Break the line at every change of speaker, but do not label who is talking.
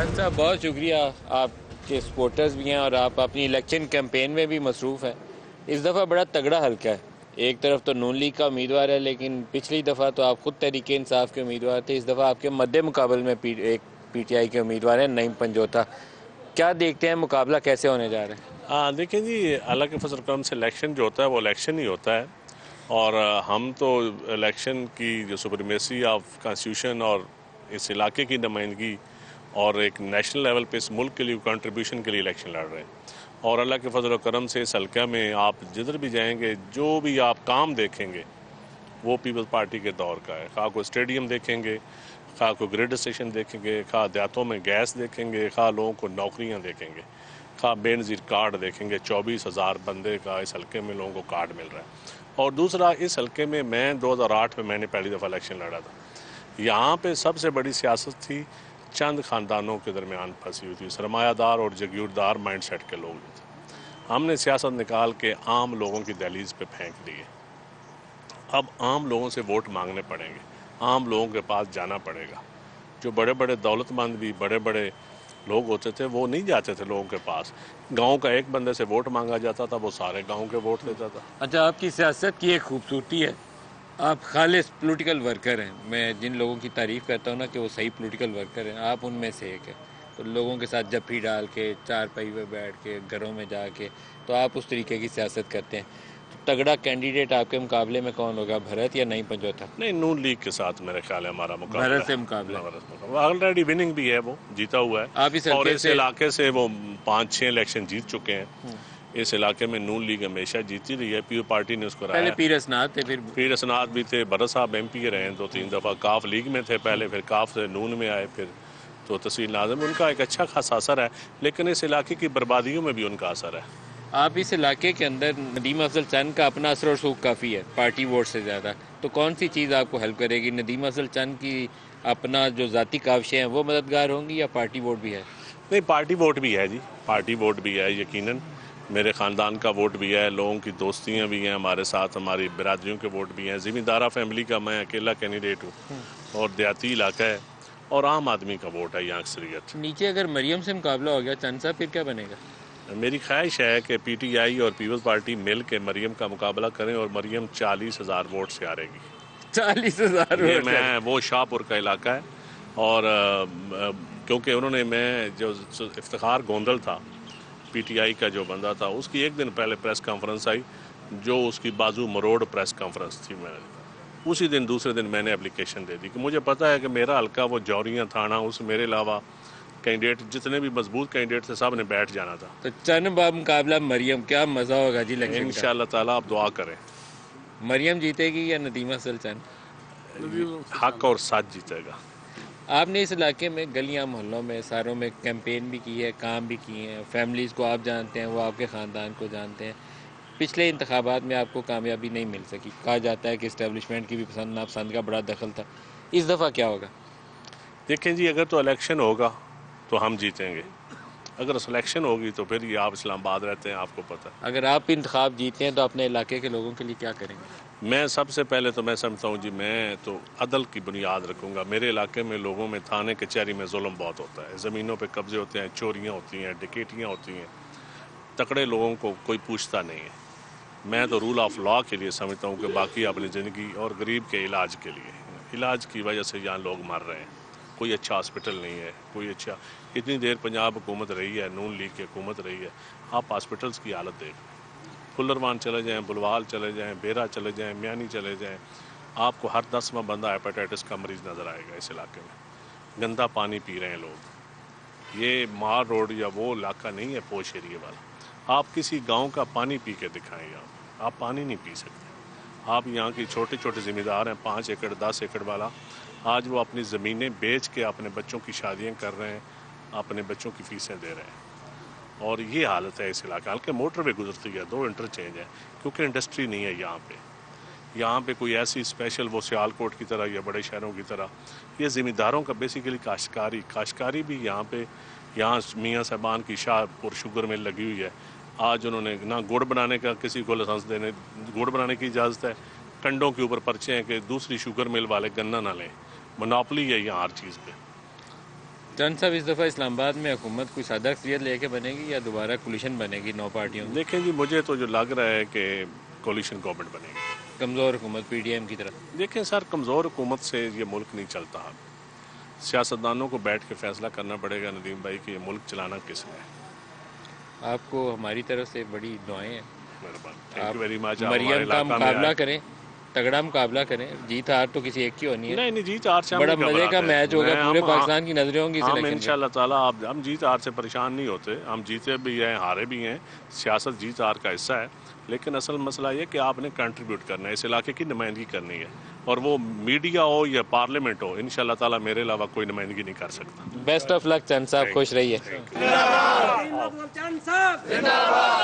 चंद साहब बहुत शुक्रिया। आपके सपोर्टर्स भी हैं और आप अपनी इलेक्शन कैंपेन में भी मसरूफ़ हैं। इस दफ़ा बड़ा तगड़ा हल्का है। एक तरफ तो नून लीग का उम्मीदवार है, लेकिन पिछली दफ़ा तो आप खुद तहरीक इंसाफ के उम्मीदवार थे। इस दफ़ा आपके मद्दे मुकाबले में एक PTI के उम्मीदवार हैं नईम पंजोता। क्या देखते हैं, मुकाबला कैसे होने जा रहा है?
हाँ, देखिए जी, अल्लाह के फजल करम से इलेक्शन जो होता है वो इलेक्शन ही होता है। और हम तो इलेक्शन की जो सुप्रीमेसी ऑफ कॉन्स्टिट्यूशन और इस इलाके की नुमाइंदगी और एक नेशनल लेवल पे इस मुल्क के लिए कंट्रीब्यूशन के लिए इलेक्शन लड़ रहे हैं। और अल्लाह के फजल करम से इस हल्का में आप जिधर भी जाएंगे, जो भी आप काम देखेंगे वो पीपल्स पार्टी के दौर का है। खा को स्टेडियम देखेंगे, खा को ग्रिड स्टेशन देखेंगे, खा देहातों में गैस देखेंगे, खा लोगों को नौकरियां देखेंगे, खा बेनज़ीर कार्ड देखेंगे। 24,000 बंदे का इस हल्के में लोगों को कार्ड मिल रहा है। और दूसरा, इस हल्के में मैं 2008 में मैंने पहली दफ़ा इलेक्शन लड़ा था। यहाँ पे सबसे बड़ी सियासत थी चंद ख़ानदानों के दरमियान फंसी हुई थी, सरमायादार और जगीरदार माइंडसेट के लोग थे। हमने सियासत निकाल के आम लोगों की दहलीज पे फेंक दी है। अब आम लोगों से वोट मांगने पड़ेंगे, आम लोगों के पास जाना पड़ेगा। जो बड़े बड़े दौलतमंद भी बड़े बड़े लोग होते थे वो नहीं जाते थे लोगों के पास। गांव का एक बंदे से वोट मांगा जाता था, वो सारे गांव के वोट देता था।
अच्छा, आपकी सियासत की एक खूबसूरती है, आप खालिस पॉलिटिकल वर्कर हैं। मैं जिन लोगों की तारीफ़ करता हूँ ना कि वो सही पॉलिटिकल वर्कर हैं, आप उनमें से एक हैं। तो लोगों के साथ जफ्फी डाल के, चारपाई पे बैठ के, घरों में जाके, तो आप उस तरीके की सियासत करते हैं। तो तगड़ा कैंडिडेट आपके मुकाबले में कौन होगा, भरत या नईम पंजोता?
नहीं, नून लीग के साथ मेरे ख्याल है हमारा मुकाबला
भरत से मुकाबला है।
है। ऑलरेडी विनिंग भी है, वो जीता हुआ है।
आप इस
और
हल्के
इस
से
इलाके से वो 5-6 इलेक्शन जीत चुके हैं। इस इलाके में नून लीग हमेशा जीती रही है। पीओ पार्टी ने उसको
पहले
रहा।
पीर असनाद थे, फिर
पीर असनाद भी थे, भरत साहब MP रहे हैं 2-3 दफ़ा। काफ लीग में थे पहले, फिर काफ से नून में आए, फिर तो तहसील नाज़िम। उनका एक अच्छा खासा असर है, लेकिन इस इलाके की बर्बादियों में भी उनका असर है।
आप इस इलाके के अंदर नदीम अफजल चंद का अपना असर और सूख काफ़ी है पार्टी वोट से ज़्यादा। तो कौन सी चीज़ आपको हेल्प करेगी? नदीम अफजल चंद की अपना जो ज़ाती काविशें हैं वो मददगार होंगी, या पार्टी वोट भी है?
नहीं, पार्टी वोट भी है जी, पार्टी वोट भी है यकीनन। मेरे ख़ानदान का वोट भी है, लोगों की दोस्तियां भी हैं हमारे साथ, हमारी बिरादरियों के वोट भी हैं। ज़मींदारा फैमिली का मैं अकेला कैंडिडेट हूँ और देहाती इलाका है, और आम आदमी का वोट है यहाँ अक्सरियत।
नीचे अगर मरियम से मुकाबला हो गया चंद साहब, फिर क्या बनेगा?
मेरी ख्वाहिश है कि PTI और पीपल्स पार्टी मिल के मरियम का मुकाबला करें और मरियम 40,000 वोट से हारेगी।
40,000
ये
वोट से?
मैं वो शाहपुर का इलाका है। और क्योंकि उन्होंने, मैं जो इफ्तिखार गोंदल था PTI का जो बंदा था, उसकी एक दिन पहले प्रेस कॉन्फ्रेंस आई, जो उसकी बाजू मरोड़ प्रेस कॉन्फ्रेंस थी। मैं उसी दिन दूसरे दिन मैंने एप्लीकेशन दे दी कि मुझे पता है कि मेरा हल्का वो जौहरियाँ थाना, उस मेरे अलावा कैंडिडेट जितने भी मजबूत कैंडिडेट थे सब ने बैठ जाना था।
तो चंद बाब मुकाबला मरियम, क्या मज़ा होगा जी इलेक्शन का?
इंशाअल्लाह ताला आप दुआ करें।
मरियम जीतेगी या नदीम अफजल चंद?
हक और सच जीतेगा।
आपने इस इलाके में गलियां मोहल्लों में सारों में कैंपेन भी की है, काम भी किए हैं, फैमिलीज़ को आप जानते हैं, वो आपके ख़ानदान को जानते हैं। पिछले इंतखाबात में आपको कामयाबी नहीं मिल सकी, कहा जाता है कि इस्टेब्लिशमेंट की भी पसंद नापसंद का बड़ा दखल था। इस दफ़ा क्या होगा?
देखें जी, अगर तो इलेक्शन होगा तो हम जीतेंगे, अगर सिलेक्शन होगी तो फिर ये आप इस्लामाबाद रहते हैं, आपको पता है।
अगर आप इंतखाब जीते हैं तो अपने इलाके के लोगों के लिए क्या करेंगे?
मैं सबसे पहले तो मैं समझता हूँ जी, मैं तो अदल की बुनियाद रखूँगा। मेरे इलाके में लोगों में थाने कचहरी में जुल्म बहुत होता है, ज़मीनों पे कब्जे होते हैं, चोरियाँ होती हैं, डकैतियाँ होती हैं, तकड़े लोगों को कोई पूछता नहीं है। मैं तो रूल ऑफ लॉ के लिए समझता हूँ कि बाकी अपनी ज़िंदगी और गरीब के इलाज के लिए, इलाज की वजह से यहाँ लोग मर रहे हैं। कोई अच्छा हॉस्पिटल नहीं है, कोई अच्छा, इतनी देर पंजाब हुकूमत रही है, नून लीग की हुकूमत रही है, आप हॉस्पिटल्स की हालत देख, फुल्लरवान चले जाएं, बुलवाल चले जाएं, बेरा चले जाएं, म्यानी चले जाएं, आपको हर 10वां बंदा हेपेटाइटिस का मरीज़ नज़र आएगा इस इलाके में। गंदा पानी पी रहे हैं लोग। ये मार रोड या वो इलाका नहीं है पोश एरिया वाला। आप किसी गांव का पानी पी के दिखाएं, यहाँ आप पानी नहीं पी सकते। आप यहाँ की छोटे छोटे ज़मींदार हैं, 5 एकड़ 10 एकड़ वाला, आज वो अपनी ज़मीनें बेच के अपने बच्चों की शादियाँ कर रहे हैं, अपने बच्चों की फ़ीसें दे रहे हैं। और ये हालत है इस इलाके। हल्के मोटरवे गुजरती है, 2 इंटरचेंज है, क्योंकि इंडस्ट्री नहीं है यहाँ पे कोई ऐसी स्पेशल वो सियालकोट की तरह या बड़े शहरों की तरह। ये ज़मींदारों का बेसिकली काश्तकारी भी यहाँ मियाँ साहबान की शाहपुर शुगर मिल लगी हुई है। आज उन्होंने ना गुड़ बनाने का किसी को लाइसेंस देने, गुड़ बनाने की इजाज़त है, कंडों के ऊपर पर्चे हैं कि दूसरी शुगर मिल वाले गन्ना ना लें। मोनोपोली है यहाँ हर चीज़ पे।
चंद साहब, इस दफ़ा इस्लामाबाद में हुकूमत कोई सादा अक्सरियत लेके बनेगी या दोबारा कोलिशन बनेगी 9 पार्टियों की?
देखें जी, मुझे तो जो लग रहा है कि कोलिशन गवर्नमेंट बनेगी।
कमज़ोर हुकूमत PDM की तरफ।
देखें सर, कमज़ोर हुकूमत से ये मुल्क नहीं चलता। सियासतदानों को बैठ के फैसला करना पड़ेगा नदीम भाई कि ये मुल्क चलाना किसने है।
आपको हमारी तरफ से बड़ी दुआएं हैं।
Thank you very much.
Maryam का मुकाबला करें, तगड़ा मुकाबला करें। जीत हार तो किसी एक की होनी है।
नहीं, जीत हार से
बड़ा मजे का मैच होगा, पूरे पाकिस्तान की नजरें होंगी
हम
सिलेक्शन
इंशाल्लाह ताला हम जीत हार से परेशान नहीं होते। हम जीते भी हैं, हारे भी हैं। सियासत जीत हार का हिस्सा है, लेकिन असल मसला ये कि आपने कंट्रीब्यूट करना है, इस इलाके की नुमाइंदगी करनी है, और वो मीडिया हो या पार्लियामेंट हो, इंशाल्लाह ताला मेरे अलावा कोई नुमाइंदगी नहीं कर सकता।
बेस्ट ऑफ लक चंद साहब, खुश रहिए।